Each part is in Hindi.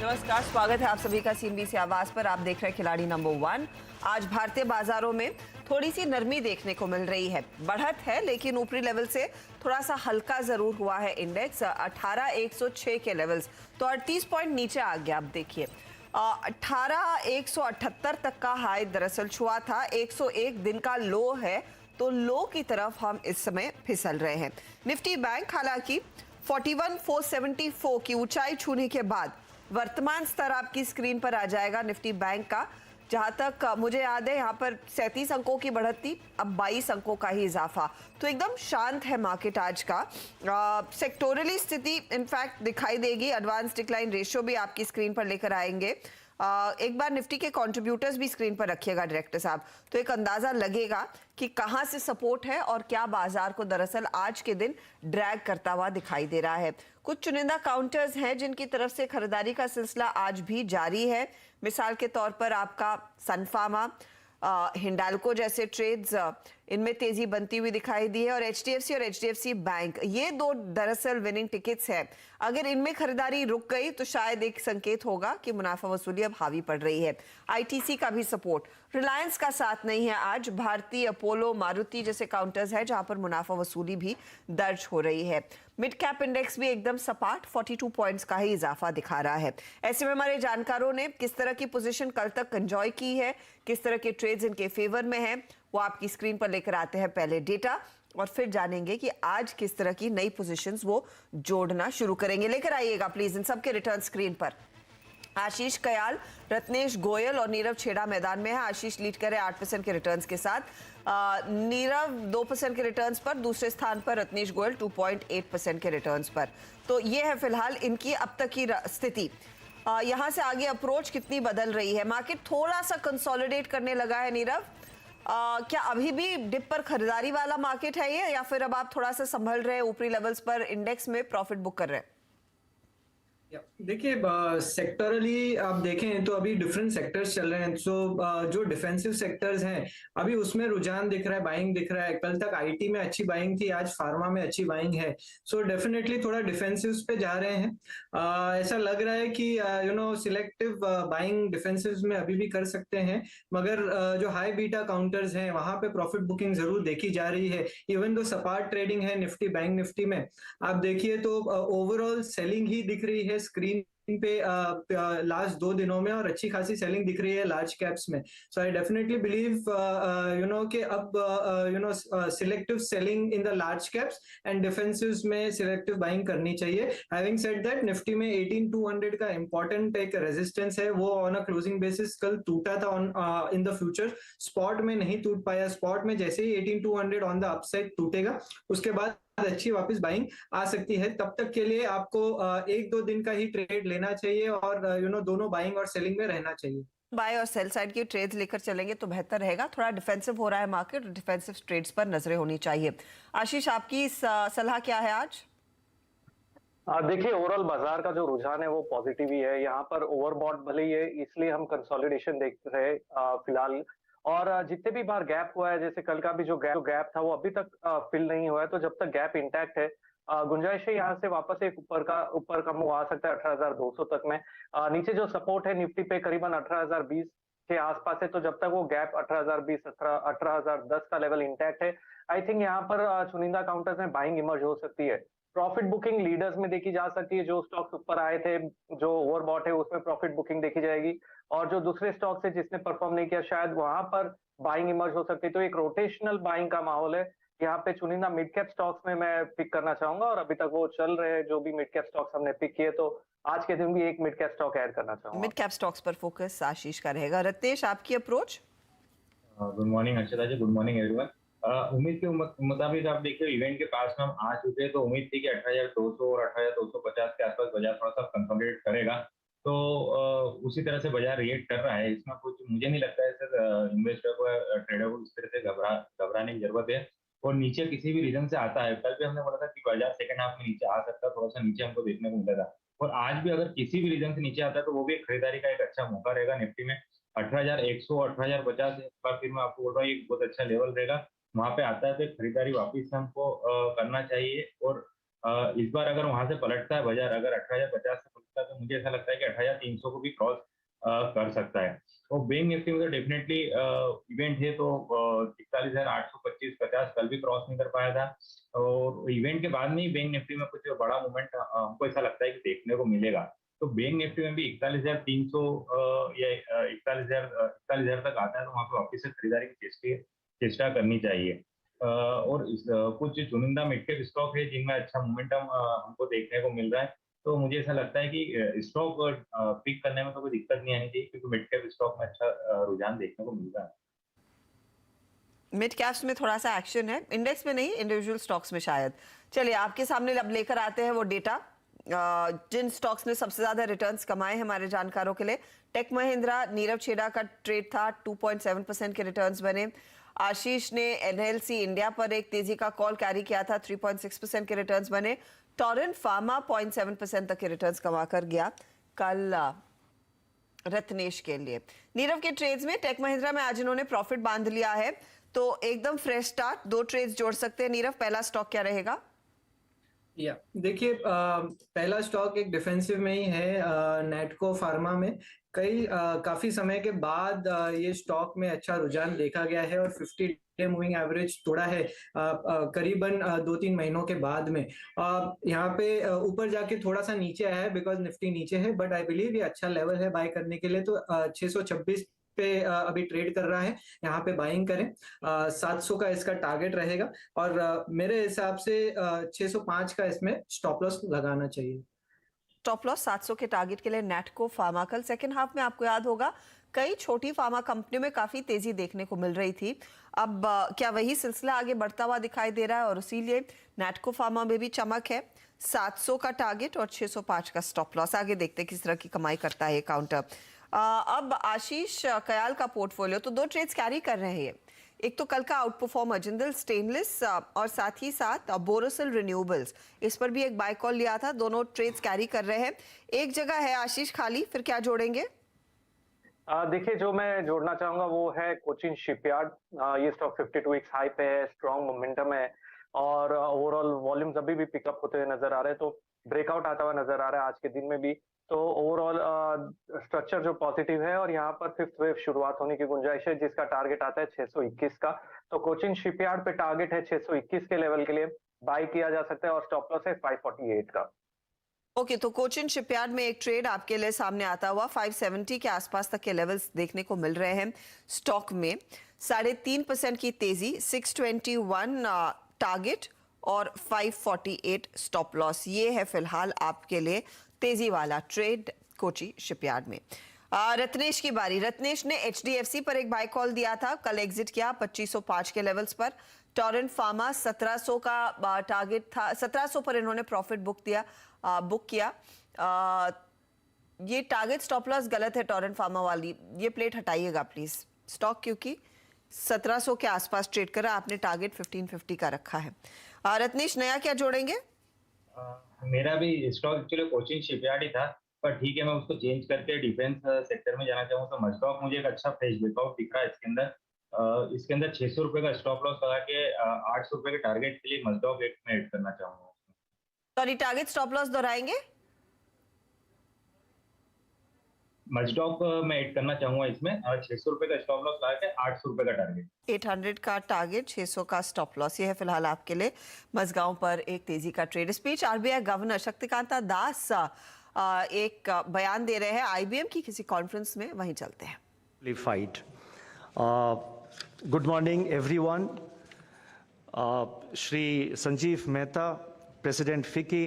नमस्कार, स्वागत है आप सभी का सीएनबीसी आवाज पर। आप देख रहे हैं खिलाड़ी नंबर 1। आज भारतीय बाजारों में थोड़ी सी नरमी देखने को मिल रही है। बढ़त है लेकिन ऊपरी लेवल से थोड़ा सा हल्का जरूर हुआ है। इंडेक्स 18,106 के लेवल्स, तो 38 पॉइंट नीचे आ गया। आप देखिए 18,178 तक का हाई दरअसल छुआ था। 101 दिन का लो है, तो लो की तरफ हम इस समय फिसल रहे हैं। निफ्टी बैंक हालांकि 41,474 की ऊंचाई छूने के बाद वर्तमान स्तर आपकी स्क्रीन पर आ जाएगा निफ्टी बैंक का। जहां तक मुझे याद है, यहां पर 37 अंकों की बढ़त थी, अब 22 अंकों का ही इजाफा। तो एकदम शांत है मार्केट आज का। सेक्टोरली स्थिति इनफैक्ट दिखाई देगी। एडवांस डिक्लाइन रेशियो भी आपकी स्क्रीन पर लेकर आएंगे। एक बार निफ्टी के कंट्रीब्यूटर्स भी स्क्रीन पर रखिएगा डायरेक्टर साहब, तो एक अंदाजा लगेगा कि कहां से सपोर्ट है और क्या बाजार को दरअसल आज के दिन ड्रैग करता हुआ दिखाई दे रहा है। कुछ चुनिंदा काउंटर्स हैं जिनकी तरफ से खरीदारी का सिलसिला आज भी जारी है। मिसाल के तौर पर आपका सनफार्मा, हिंडाल्को जैसे ट्रेड्स, इनमें तेजी बनती हुई दिखाई दी है। और एचडीएफसी बैंक, ये दो दरअसल विनिंग टिकट्स है। अगर इनमें खरीदारी रुक गई तो शायद एक संकेत होगा कि मुनाफा वसूली अब हावी पड़ रही है। आईटीसी का भी सपोर्ट, रिलायंस का साथ नहीं है आज। भारतीय, अपोलो, मारुति जैसे काउंटर्स है जहां पर मुनाफा वसूली भी दर्ज हो रही है। मिड कैप इंडेक्स भी एकदम सपाट 42 पॉइंट्स का ही इजाफा दिखा रहा है। ऐसे में हमारे जानकारों ने किस तरह की पोजीशन कल तक एंजॉय की है, किस तरह के ट्रेड्स इनके फेवर में हैं, वो आपकी स्क्रीन पर लेकर आते हैं। पहले डेटा और फिर जानेंगे कि आज किस तरह की नई पोजीशंस वो जोड़ना शुरू करेंगे। लेकर आइएगा प्लीज इन सबके रिटर्न स्क्रीन पर। आशीष कयाल, रत्नेश गोयल और नीरव छेड़ा मैदान में है। आशीष लीड करे 8% के रिटर्न्स के साथ, नीरव 2% के रिटर्न्स पर, दूसरे स्थान पर रत्नेश गोयल 2.8% के रिटर्न्स पर। तो ये है फिलहाल इनकी अब तक की स्थिति। यहां से आगे अप्रोच कितनी बदल रही है? मार्केट थोड़ा सा कंसोलिडेट करने लगा है नीरव। क्या अभी भी डिप पर खरीदारी वाला मार्केट है ये, या फिर अब आप थोड़ा सा संभल रहे हैं, ऊपरी लेवल्स पर इंडेक्स में प्रॉफिट बुक कर रहे हैं? देखिए, सेक्टरली आप देखें तो अभी डिफरेंट सेक्टर्स चल रहे हैं। जो डिफेंसिव सेक्टर्स हैं अभी उसमें रुझान दिख रहा है, बाइंग दिख रहा है। कल तक आईटी में अच्छी बाइंग थी, आज फार्मा में अच्छी बाइंग है। सो डेफिनेटली थोड़ा डिफेंसिव्स पे जा रहे हैं। ऐसा लग रहा है कि सिलेक्टिव बाइंग डिफेंसिव्स में अभी भी कर सकते हैं, मगर जो हाई बीटा काउंटर्स हैं वहां पे प्रॉफिट बुकिंग जरूर देखी जा रही है। इवन दो सपाट ट्रेडिंग है निफ्टी बैंक निफ्टी में, आप देखिए तो ओवरऑल सेलिंग ही दिख रही है स्क्रीन पे लास्ट 2 दिनों में, और अच्छी खासी सेलिंग दिख रही है लार्ज कैप्स में। सो आई डेफिनेटली बिलीव कि अब selective selling in the large caps and defensives में सिलेक्टिव बाइंग करनी चाहिए। हैविंग सेड दैट, निफ्टी में 18,200 का इंपॉर्टेंट एक रेजिस्टेंस है, वो ऑन अ क्लोजिंग बेसिस कल टूटा था on in the future. Spot में नहीं टूट पाया। स्पॉट में जैसे ही 18,200 ऑन द अपसाइड टूटेगा उसके बाद अच्छी वापस बाइंग आ सकती है। तब तक के लिए आपको 1-2 दिन का ही ट्रेड लेना चाहिए और दोनों बाइंग और सेलिंग में रहना चाहिए। बाय और सेल साइड की ट्रेड्स लेकर चलेंगे तो बेहतर रहेगा। थोड़ा डिफेंसिव हो रहा है मार्केट, डिफेंसिव ट्रेड्स पर नजरें होनी चाहिए। आशीष, आपकी सलाह क्या है आज? देखिए, ओवरऑल बाजार का जो रुझान है वो पॉजिटिव ही है। यहाँ पर ओवरबॉट भले ही है, इसलिए हम कंसोलिडेशन देख रहे हैं फिलहाल। और जितने भी बार गैप हुआ है, जैसे कल का भी जो गैप था वो अभी तक फिल नहीं हुआ है। तो जब तक गैप इंटैक्ट है, गुंजाइश है यहाँ से वापस एक ऊपर का मूव आ सकता है 18,200 तक में। नीचे जो सपोर्ट है निफ्टी पे करीबन 18,020 के आसपास है। तो जब तक वो गैप 18,020 18,010 का लेवल इंटैक्ट है, आई थिंक यहाँ पर चुनिंदा काउंटर्स में बाइंग इमर्ज हो सकती है। प्रॉफिट बुकिंग लीडर्स में देखी जा सकती है। जो स्टॉक्स ऊपर आए थे, जो ओवरबॉट है, उसमें प्रॉफिट बुकिंग देखी जाएगी। और जो दूसरे स्टॉक्स है जिसने परफॉर्म नहीं किया, शायद वहां पर बाइंग इमर्ज हो सकती है। तो एक रोटेशनल बाइंग का माहौल है यहाँ पे। चुनिंदा मिड कैप स्टॉक्स में मैं पिक करना चाहूंगा, और अभी तक वो चल रहे हैं जो भी मिड कैप स्टॉक्स हमने पिक किए। तो आज के दिन भी एक मिड कैप स्टॉक ऐड करना चाहूंगा। मिड कैप स्टॉक्स पर फोकस आशीष का रहेगा। रत्नेश, आपकी अप्रोच? गुड मॉर्निंग हर्षिता जी, गुड मॉर्निंग एवरीवन। उम्मीद के मुताबिक आप देखिए इवेंट के पास में हम आ चुके हैं, तो उम्मीद थी कि 18,200 और 18,250 के आसपास बाजार थोड़ा सा कंसोलिडेट करेगा। तो उसी तरह से बाजार रिएक्ट कर रहा है। इसमें कुछ मुझे नहीं लगता है सर इन्वेस्टर को, ट्रेडर को इस तरह से घबराने की जरूरत है। और नीचे किसी भी रीजन से आता है, कल भी हमने बोला था कि बाजार सेकंड हाफ में नीचे आ सकता है, थोड़ा सा नीचे हमको देखने को मिला था। और आज भी अगर किसी भी रीजन से नीचे आता है तो वो भी एक खरीदारी का एक अच्छा मौका रहेगा निफ्टी में। 18,100 18,050 एक बार फिर मैं आपको बोल रहा हूँ एक बहुत अच्छा लेवल रहेगा। वहां पे आता है तो खरीदारी वापिस हमको करना चाहिए। और इस बार अगर वहां से पलटता है बाजार, अगर 18,050 से सकता है, तो मुझे ऐसा लगता है कि 8,300 को भी क्रॉस कर सकता है। और बैंक निफ्टी में तो डेफिनेटली इवेंट है, तो 41,825-50 कल भी क्रॉस नहीं कर पाया था, और इवेंट के बाद में ही बैंक निफ्टी में कुछ बड़ा मूवमेंट हमको ऐसा लगता है कि देखने को मिलेगा। तो बैंक निफ्टी में भी 41,300 या 41,000 तक आता है, तो वहाँ पे वापस से खरीदारी की चेष्टा करनी चाहिए। और कुछ चुनिंदा मिड कैप स्टॉक है जिनमें अच्छा मोमेंटम हमको देखने को मिल रहा है, तो मुझे ऐसा लगता है कि स्टॉक पिक करने में तो कोई दिक्कत नहीं आनी चाहिए, क्योंकि मिड कैप स्टॉक में अच्छा रुझान देखने को मिल रहा है। मिड कैप्स में थोड़ा सा एक्शन है, इंडेक्स में नहीं, इंडिविजुअल स्टॉक्स में शायद। चलिए आपके सामने अब लेकर आते हैं वो डेटा जिन स्टॉक्स ने सबसे ज्यादा रिटर्न्स कमाए हमारे जानकारों के लिए। टेक महिंद्रा, नीरव छेड़ा का ट्रेड था, 2.7% के रिटर्न्स बने। आशीष ने एनएलसी इंडिया पर एक तेजी का कॉल कैरी किया था, 3.6% के रिटर्न्स बने। टोरेंट फार्मा 0.7% तक के रिटर्न्स कमाकर गया कल रत्नेश के लिए। नीरव के ट्रेड्स में टेक महिंद्रा में आज इन्होंने प्रॉफिट बांध लिया है, तो एकदम फ्रेश स्टार्ट, 2 ट्रेड्स जोड़ सकते हैं। नीरव, पहला स्टॉक क्या रहेगा? या देखिए, पहला स्टॉक एक डिफेंसिव में ही है, नेटको फार्मा में काफी समय के बाद ये स्टॉक में अच्छा रुझान देखा गया है, और 50 डे मूविंग एवरेज तोड़ा है करीबन 2-3 महीनों के बाद में। यहाँ पे ऊपर जाके थोड़ा सा नीचे आया है बिकॉज निफ्टी नीचे है, बट आई बिलीव ये अच्छा लेवल है बाय करने के लिए। तो 626 पे अभी ट्रेड कर रहा है, यहाँ पे बाइंग करें। 700 का इसका टारगेट रहेगा, और मेरे हिसाब से 605 का इसमें स्टॉप लॉस लगाना चाहिए। स्टॉप लॉस 700 के टारगेट के लिए नेटको फार्मा। कल सेकेंड हाफ में आपको याद होगा कई छोटी फार्मा कंपनियों में काफी तेजी देखने को मिल रही थी। अब क्या वही सिलसिला आगे बढ़ता हुआ दिखाई दे रहा है, और इसीलिए नेटको फार्मा में भी चमक है। 700 का टारगेट और 605 का स्टॉप लॉस। आगे देखते हैं किस तरह की कमाई करता है काउंटर। अब आशीष कयाल का पोर्टफोलियो, तो 2 ट्रेड्स कैरी कर रहे हैं। एक तो कल का आउट परफॉर्मर जिंदल स्टेनलेस, और साथ ही साथ बोरोसिल रिन्यूएबल्स, इस पर भी एक बाय कॉल लिया था। दोनों ट्रेड्स कैरी कर रहे हैं। एक जगह है आशीष खाली, फिर क्या जोड़ेंगे? देखिए, जो मैं जोड़ना चाहूंगा वो है कोचिन शिपयार्ड। ये स्टॉक 52 वीक्स हाई पे है, स्ट्रॉन्ग मोमेंटम है, और ओवरऑल वॉल्यूम्स अभी भी पिकअप होते हुए नजर आ रहे हैं, तो ब्रेकआउट आता हुआ नजर आ रहा है आज के दिन में भी। तो ओवरऑल स्ट्रक्चर जो पॉजिटिव है, और यहाँ पर 5th वेव शुरुआत होने की गुंजाइश है, जिसका टारगेट आता है 621 का। तो कोचिन शिपयार्ड पे टारगेट है 621 के लेवल के लिए बाय किया जा सकता है, और स्टॉप लॉस है 548 का। ओके, तो कोचिन शिपयार्ड में एक ट्रेड आपके लिए सामने आता हुआ 570 के आसपास तक के लेवल्स देखने को मिल रहे हैं। स्टॉक में 3.5% की तेजी, 621 टारगेट और 548 स्टॉप लॉस। ये है फिलहाल आपके लिए तेजी वाला ट्रेड कोची शिपयार्ड में। रत्नेश की बारी। रत्नेश ने HDFC पर एक बाय कॉल दिया था, कल एग्जिट किया 2505 के लेवल्स पर। टोरेंट फार्मा 1700 का टारगेट था, 1700 पर इन्होंने प्रॉफिट बुक किया। ये टारगेट स्टॉप लॉस गलत है टोरेंट फार्मा वाली, ये प्लेट हटाइएगा प्लीज। स्टॉक क्योंकि 1700 के आसपास ट्रेड करा, आपने टारगेट 1550 का रखा है। रत्नेश, नया क्या जोड़ेंगे? मेरा भी स्टॉक एक्चुअली कोचिन शिपयार्ड ही था, पर ठीक है, मैं उसको चेंज करके डिफेंस सेक्टर में जाना चाहूँ तो मस्टॉक मुझे एक अच्छा फ्रेश ब्रेकआउट दिख रहा है इसके अंदर। इसके अंदर 600 रुपए का स्टॉप लॉस लगा के 800 रुपए के टारगेट के लिए मस्टॉक एक में ऐड करना चाहूंगा। सॉरी, टारगेट स्टॉप लॉस दोहराएंगे? मस्टॉक मैं ऐड करना चाहूंगा इसमें, और 600 रुपए का स्टॉप लॉस लगा के 800 रुपए का टारगेट। 800 का टारगेट, 600 का स्टॉप लॉस। ये है फिलहाल आपके लिए मजगांव पर एक तेजी का ट्रेड। इस बीच RBI गवर्नर शक्तिकांता दास एक बयान दे रहे हैं IBM की किसी कॉन्फ्रेंस में, वहीं चलते हैं। Good morning, everyone. Shri Sanjeev Mehta, President FICCI,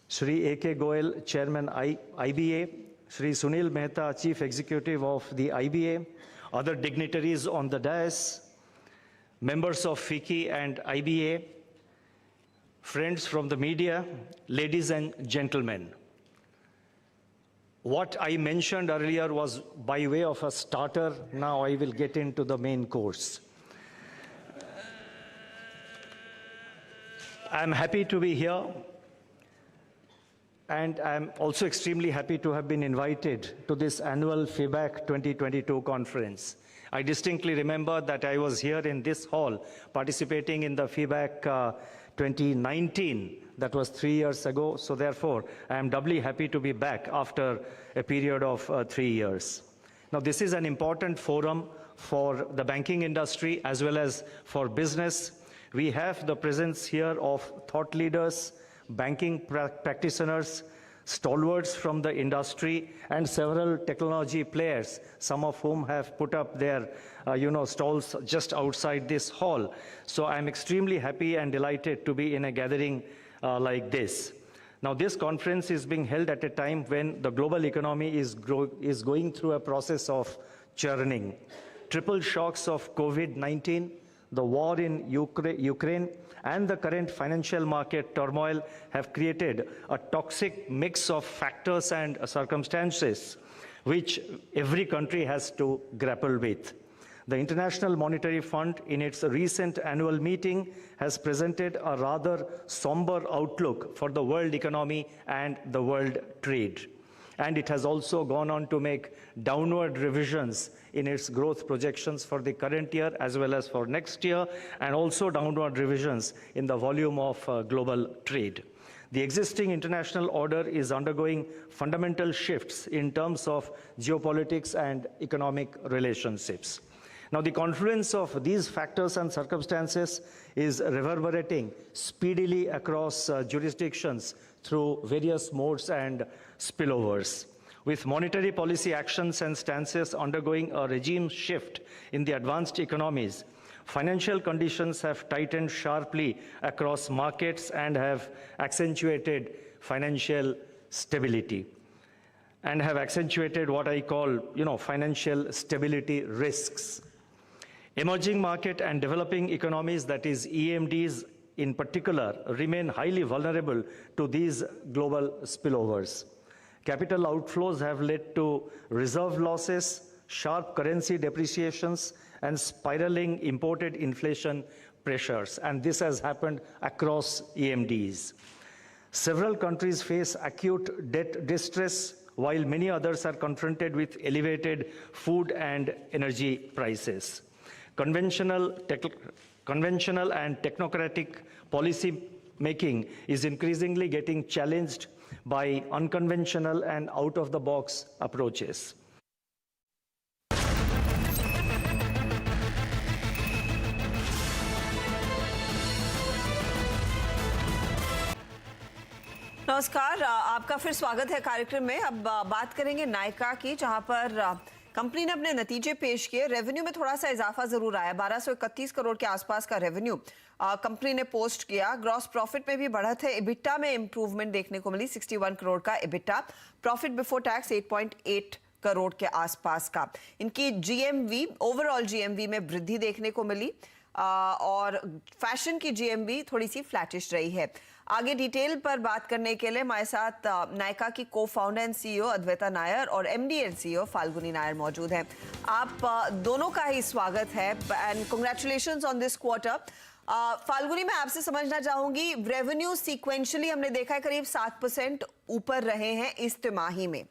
Shri A.K. Goyal, Chairman IBA, Shri Sunil Mehta, Chief Executive of the IBA, other dignitaries on the dais, members of FICCI and IBA, friends from the media, ladies and gentlemen. What I mentioned earlier was by way of a starter. Now I will get into the main course. I'm happy to be here, and I'm also extremely happy to have been invited to this annual FIBAC 2022 conference. I distinctly remember that I was here in this hall participating in the FIBAC 2019. That was 3 years ago. So therefore, I am doubly happy to be back after a period of 3 years. Now, this is an important forum for the banking industry as well as for business. We have the presence here of thought leaders, banking practitioners, stalwarts from the industry, and several technology players, some of whom have put up their stalls just outside this hall. So I'm extremely happy and delighted to be in a gathering like this. Now, this conference is being held at a time when the global economy is going through a process of churning. Triple shocks of COVID-19, the war in Ukraine, and the current financial market turmoil have created a toxic mix of factors and circumstances which every country has to grapple with. The International Monetary Fund, in its recent annual meeting, has presented a rather somber outlook for the world economy and the world trade. And it has also gone on to make downward revisions in its growth projections for the current year as well as for next year, and also downward revisions in the volume of global trade. The existing international order is undergoing fundamental shifts in terms of geopolitics and economic relationships. Now, the confluence of these factors and circumstances is reverberating speedily across jurisdictions through various modes and spillovers. With monetary policy actions and stances undergoing a regime shift in the advanced economies, financial conditions have tightened sharply across markets and have accentuated financial stability and have accentuated what I call, financial stability risks. Emerging market and developing economies, that is EMDs in particular, remain highly vulnerable to these global spillovers. Capital outflows have led to reserve losses, sharp currency depreciations, and spiraling imported inflation pressures, and this has happened across EMDs. Several countries face acute debt distress, while many others are confronted with elevated food and energy prices. Conventional and technocratic policy making is increasingly getting challenged by unconventional and out-of-the-box approaches. नमस्कार, आपका फिर स्वागत है कार्यक्रम में। अब बात करेंगे नायका की, जहां पर कंपनी ने अपने नतीजे पेश किए। रेवेन्यू में थोड़ा सा इजाफा जरूर आया, 1231 करोड़ के आसपास का रेवेन्यू कंपनी ने पोस्ट किया। ग्रॉस प्रॉफिट में भी बढ़त है, इबिटा में इंप्रूवमेंट देखने को मिली, 61 करोड़ का EBITDA. Profit before tax 8.8 crore के आसपास का। इनकी जीएमवी, ओवरऑल जीएमवी में वृद्धि देखने को मिली और फैशन की जीएमवी थोड़ी सी फ्लैटिश रही है। आगे डिटेल पर बात करने के लिए हमारे साथ नायका की को founder and CEO Advaita Nayar और MD and CEO Falguni Nayar मौजूद हैं। आप दोनों का ही स्वागत है and congratulations on this quarter. Falguni, मैं आपसे समझना चाहूंगी, रेवेन्यू सीक्वेंशियली हमने देखा है करीब 7% ऊपर रहे हैं इस तिमाही में,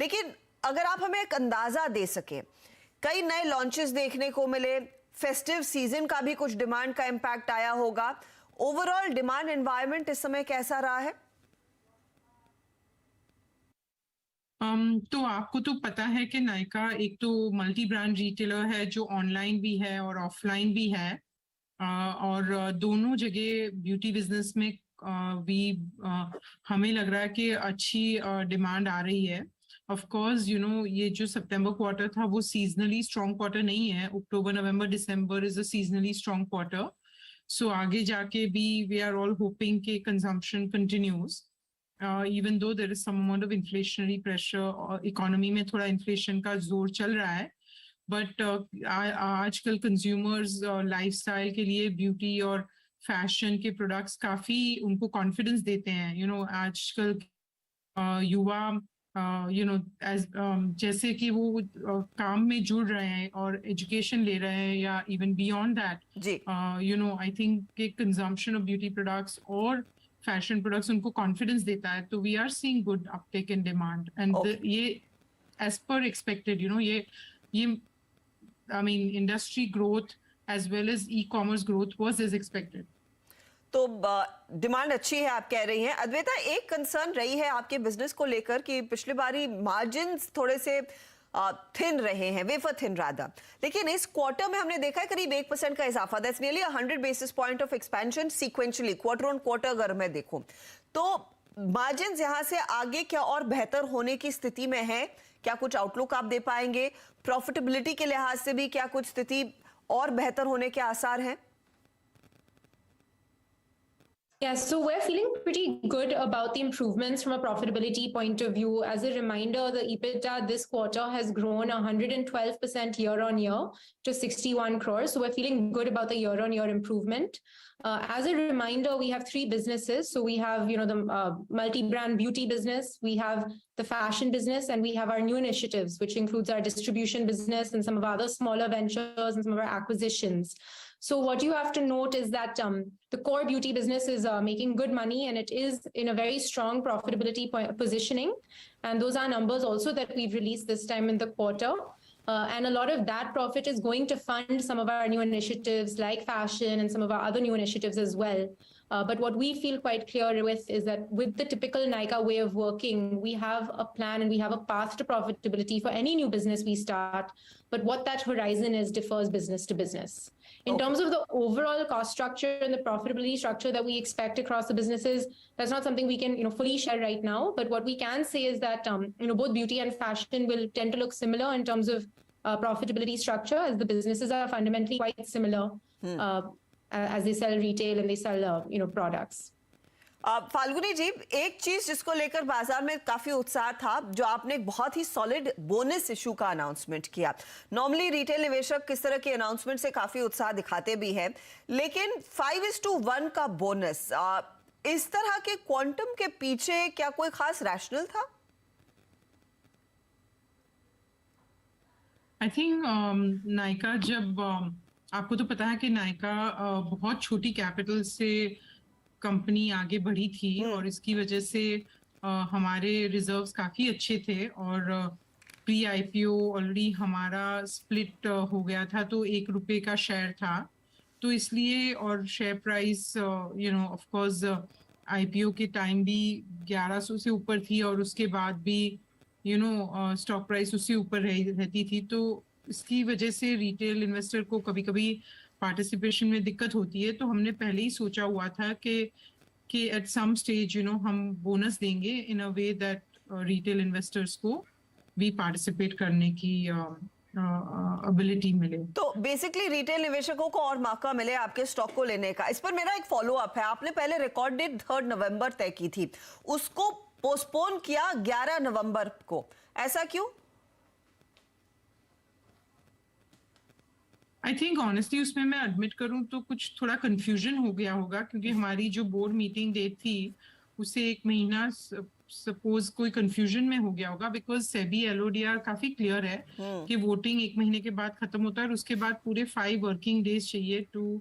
लेकिन अगर आप हमें एक अंदाजा दे सके, कई नए लॉन्चेस देखने को मिले, फेस्टिव सीजन का भी कुछ डिमांड का इम्पैक्ट आया होगा। ओवरऑल डिमांड एनवायरनमेंट इस समय कैसा रहा है? तो आपको तो पता है कि नायका एक तो मल्टी ब्रांड रिटेलर है जो ऑनलाइन भी है और ऑफलाइन भी है, और दोनों जगह ब्यूटी बिजनेस में भी हमें लग रहा है कि अच्छी डिमांड आ रही है। ऑफ कोर्स ये जो सितंबर क्वार्टर था वो सीजनली स्ट्रॉन्ग क्वार्टर नहीं है। October, November, December is a seasonally strong quarter. So आगे जाके भी वी आर ऑल होपिंग कि consumption continues, even though there is some amount of inflationary pressure, economy में थोड़ा इन्फ्लेशन का जोर चल रहा है, बट आजकल कंज्यूमर्स लाइफस्टाइल के लिए ब्यूटी और फैशन के प्रोडक्ट्स काफी उनको कॉन्फिडेंस देते हैं। आजकल युवा जैसे कि वो काम में जुड़ रहे हैं और एजुकेशन ले रहे हैं या even beyond that, I think कि कंजम्पशन ऑफ ब्यूटी प्रोडक्ट्स और फैशन प्रोडक्ट्स उनको कॉन्फिडेंस देता है। तो we are seeing good uptake in demand and ये एज पर एक्सपेक्टेड, ये I mean industry growth as well as e-commerce growth was as expected. तो डिमांड अच्छी है आप कह रही हैं। अद्वैता, एक कंसर्न रही है आपके बिजनेस को लेकर कि पिछली बारी मार्जिन्स थोड़े से थिन रहे हैं, वेफर थिन रादर, लेकिन इस क्वार्टर में हमने देखा है करीब 1% का इजाफा, that's nearly 100 basis point of expansion sequentially, quarter on quarter अगर मैं देखूं तो मार्जिन्स यहां से आगे क्या और बेहतर होने की स्थिति में है? क्या कुछ आउटलुक आप दे पाएंगे? प्रॉफिटेबिलिटी के लिहाज से भी क्या कुछ स्थिति और बेहतर होने के आसार हैं? Yeah, so we're feeling pretty good about the improvements from a profitability point of view. As a reminder, the EBITDA this quarter has grown 112% year on year to 61 crores. So we're feeling good about the year on year improvement. As a reminder, we have three businesses. So we have, the multi-brand beauty business, we have the fashion business, and we have our new initiatives, which includes our distribution business and some of our other smaller ventures and some of our acquisitions. So what you have to note is that the core beauty business is making good money, and it is in a very strong profitability positioning. And those are numbers also that we've released this time in the quarter. And a lot of that profit is going to fund some of our new initiatives like fashion and some of our other new initiatives as well. But what we feel quite clear with is that with the typical Nykaa way of working, we have a plan and we have a path to profitability for any new business we start. But what that horizon is differs business to business. In terms of the overall cost structure and the profitability structure that we expect across the businesses, that's not something we can, fully share right now. But what we can say is that, both beauty and fashion will tend to look similar in terms of profitability structure, as the businesses are fundamentally quite similar as they sell retail and they sell, products. Falguni जी, एक चीज जिसको लेकर बाजार में काफी उत्साह था, जो आपने एक बहुत ही सॉलिड बोनस इशू का अनाउंसमेंट किया। नॉर्मली रिटेल निवेशक किस तरह के अनाउंसमेंट से काफी उत्साह दिखाते भी हैं, लेकिन 5:1 का बोनस, इस तरह के क्वांटम के पीछे क्या कोई खास रैशनल था? आई थिंक नायका, जब आपको तो पता है कि नायका बहुत छोटी कैपिटल से कंपनी आगे बढ़ी थी और इसकी वजह से हमारे रिजर्व्स काफी अच्छे थे और प्री आईपीओ ऑलरेडी हमारा स्प्लिट हो गया था, तो ₹1 का शेयर था, तो इसलिए, और share price of course IPO के टाइम भी 1100 से ऊपर थी और उसके बाद भी स्टॉक प्राइस उससे ऊपर रहती थी, तो इसकी वजह से रिटेल इन्वेस्टर को कभी कभी पार्टिसिपेशन में दिक्कत होती है। तो हमने पहले ही सोचा हुआ था कि एट सम स्टेज हम बोनस देंगे इन अ वे दैट रिटेल इन्वेस्टर्स को भी पार्टिसिपेट करने की एबिलिटी मिले। तो बेसिकली रिटेल निवेशकों को और मौका मिले आपके स्टॉक को लेने का। इस पर मेरा एक फॉलो अप है, आपने पहले रिकॉर्ड डेट 3 नवंबर तय की थी, उसको पोस्टपोन किया 11 नवंबर को, ऐसा क्यों? आई थिंक ऑनेस्टली उसमें मैं एडमिट करूं तो कुछ थोड़ा कंफ्यूजन हो गया होगा, क्योंकि हमारी जो बोर्ड मीटिंग डेट थी उससे 1 महीना सपोज कोई कंफ्यूजन में हो गया होगा, बिकॉज सेबी एलओडीआर काफी क्लियर है कि वोटिंग 1 महीने के बाद खत्म होता है और उसके बाद पूरे 5 वर्किंग डेज चाहिए to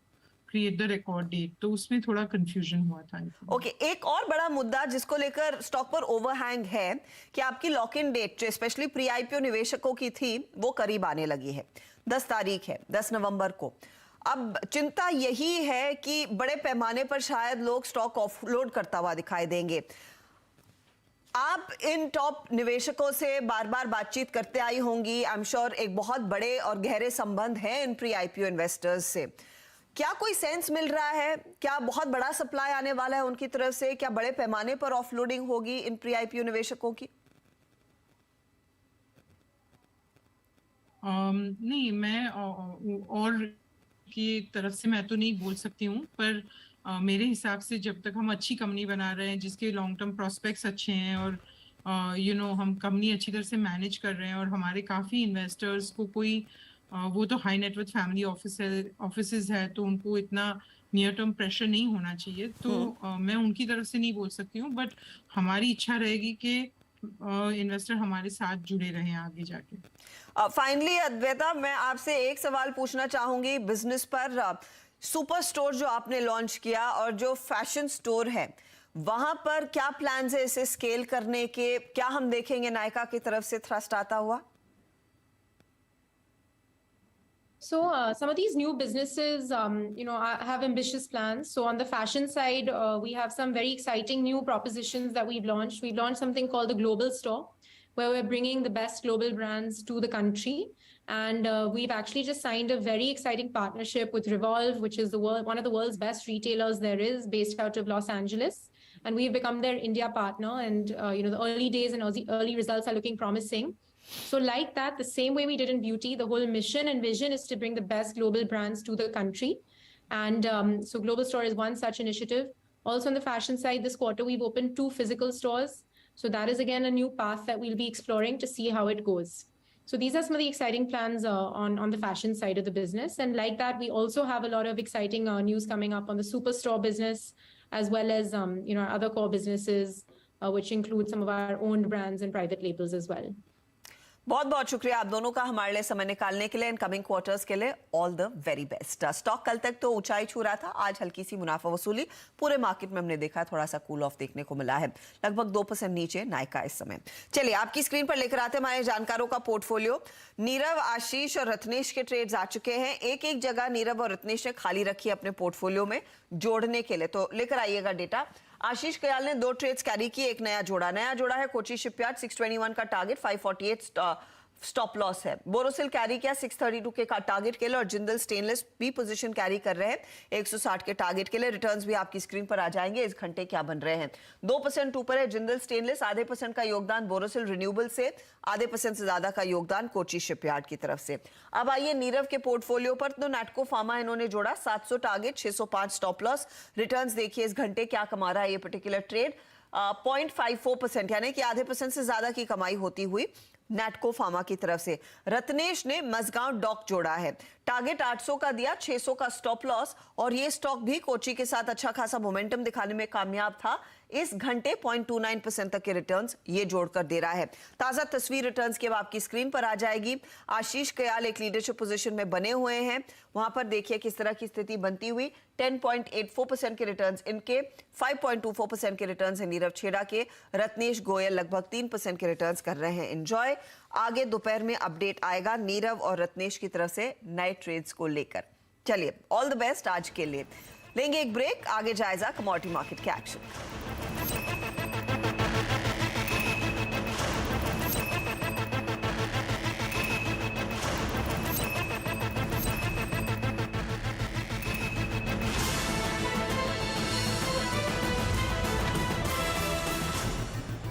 create the record date, तो उसमें थोड़ा कंफ्यूजन हुआ था। ओके, एक और बड़ा मुद्दा जिसको लेकर स्टॉक पर ओवरहैंग है कि आपकी लॉक इन डेट जो स्पेशली प्री आईपीओ निवेशकों की थी वो करीब आने लगी है, 10 तारीख है, 10 नवंबर को। अब चिंता यही है कि बड़े पैमाने पर शायद लोग स्टॉक ऑफलोड करता हुआ दिखाई देंगे। आप इन टॉप निवेशकों से बार बार बातचीत करते आई होंगी, आई एम श्योर एक बहुत बड़े और गहरे संबंध हैं इन प्री आईपीओ इन्वेस्टर्स से। क्या कोई सेंस मिल रहा है, क्या बहुत बड़ा सप्लाई आने वाला है उनकी तरफ से, क्या बड़े पैमाने पर ऑफलोडिंग होगी इन प्री आईपीओ निवेशकों की? नहीं, मैं और की तरफ से मैं तो नहीं बोल सकती हूँ, पर मेरे हिसाब से जब तक हम अच्छी कंपनी बना रहे हैं जिसके लॉन्ग टर्म प्रोस्पेक्ट्स अच्छे हैं और हम कंपनी अच्छी तरह से मैनेज कर रहे हैं और हमारे काफ़ी इन्वेस्टर्स को कोई वो तो हाई नेटवर्थ फैमिली ऑफिसेज है, तो उनको इतना नियर टर्म प्रेशर नहीं होना चाहिए, तो मैं उनकी तरफ से नहीं बोल सकती हूँ, बट हमारी इच्छा रहेगी कि इन्वेस्टर हमारे साथ जुड़े रहें आगे जाके। फाइनली अद्वैता, मैं आपसे एक सवाल पूछना चाहूंगी बिजनेस पर। सुपर स्टोर जो आपने लॉन्च किया और जो फैशन स्टोर है, वहां पर क्या प्लान्स है इसे स्केल करने के? क्या हम देखेंगे नायका की तरफ से थ्रस्ट आता हुआ? So some of these new businesses, have ambitious plans. So on the fashion side, we have some very exciting new propositions that we've launched. We've launched something called the Global Store, where we're bringing the best global brands to the country. And we've actually just signed a very exciting partnership with Revolve, which is one of the world's best retailers there is, based out of Los Angeles. And we've become their India partner. And, the early days and early results are looking promising. So like that, the same way we did in beauty, the whole mission and vision is to bring the best global brands to the country. And so Global Store is one such initiative. Also on the fashion side, this quarter, we've opened 2 physical stores. So that is, again, a new path that we'll be exploring to see how it goes. So these are some of the exciting plans on the fashion side of the business. And like that, we also have a lot of exciting news coming up on the Superstore business, as well as, our other core businesses, which include some of our owned brands and private labels as well. बहुत बहुत शुक्रिया आप दोनों का हमारे लिए समय निकालने के लिए इन कमिंग क्वार्टर्स के लिए all the very best. Stock कल तक तो ऊंचाई छू रहा था, आज हल्की सी मुनाफा वसूली, पूरे मार्केट में हमने देखा थोड़ा सा कूल ऑफ देखने को मिला है, लगभग 2% नीचे नायका इस समय। चलिए आपकी स्क्रीन पर लेकर आते हैं हमारे जानकारों का पोर्टफोलियो। नीरव, आशीष और रत्नेश के ट्रेड्स आ चुके हैं। एक एक जगह नीरव और रत्नेश ने खाली रखी है अपने पोर्टफोलियो में जोड़ने के लिए, तो लेकर आइएगा डेटा। आशीष कयाल ने 2 ट्रेड्स कैरी किए, एक नया जोड़ा है कोची शिपयार्ड 621 का टारगेट, 548 स्टॉप लॉस है। बोरोसिल कैरी किया 632 के टारगेट के लिए और जिंदल स्टेनलेस भी पोजीशन कैरी कर रहे हैं 160 के टारगेट के लिए। रिटर्न्स भी आपकी स्क्रीन पर आ जाएंगे, इस घंटे क्या बन रहे हैं। 2% ऊपर है जिंदल स्टेनलेस, आधे % का योगदान बोरोसिल रिन्यूएबल से, आधे % से ज्यादा का योगदान कोची शिपयार्ड की तरफ से। अब आइए नीरव के पोर्टफोलियो पर, तो नैटको फार्मा इन्होंने जोड़ा 700 टारगेट, 605 स्टॉप लॉस। रिटर्न्स देखिए इस घंटे क्या कमा रहा है ये पर्टिकुलर ट्रेड, 0.54%, यानी कि आधे % से ज्यादा की कमाई होती हुई नैटको फार्मा की तरफ से। रत्नेश ने मजगांव डॉक जोड़ा है, टारगेट 800 का दिया, 600 का स्टॉप लॉस, और ये स्टॉक भी कोची के साथ अच्छा खासा मोमेंटम दिखाने में कामयाब था। इस घंटे 0.29% तक के रिटर्न्स ये जोड़कर ददे रहा है। ताजा तस्वीर रिटर्न्स की अब आपकी स्क्रीन पर आ जाएगी। आशीष कयाल एक लीडरशिप पोजीशन में बने हुए हैं, वहां पर देखिए किस तरह की स्थिति बनती हुई। 10.84% के रिटर्न्स इनके, 5.24% के रिटर्न्स है नीरव छेड़ा के। रत्नेश गोयल लगभग 3% के रिटर्न्स कर रहे हैं एंजॉय। आगे दोपहर में अपडेट आएगा नीरव और रत्नेश की तरफ से नए ट्रेड्स को लेकर। चलिए ऑल द बेस्ट आज के लिए। लेंगे एक ब्रेक, आगे जायजा कमोडिटी मार्केट के एक्शन।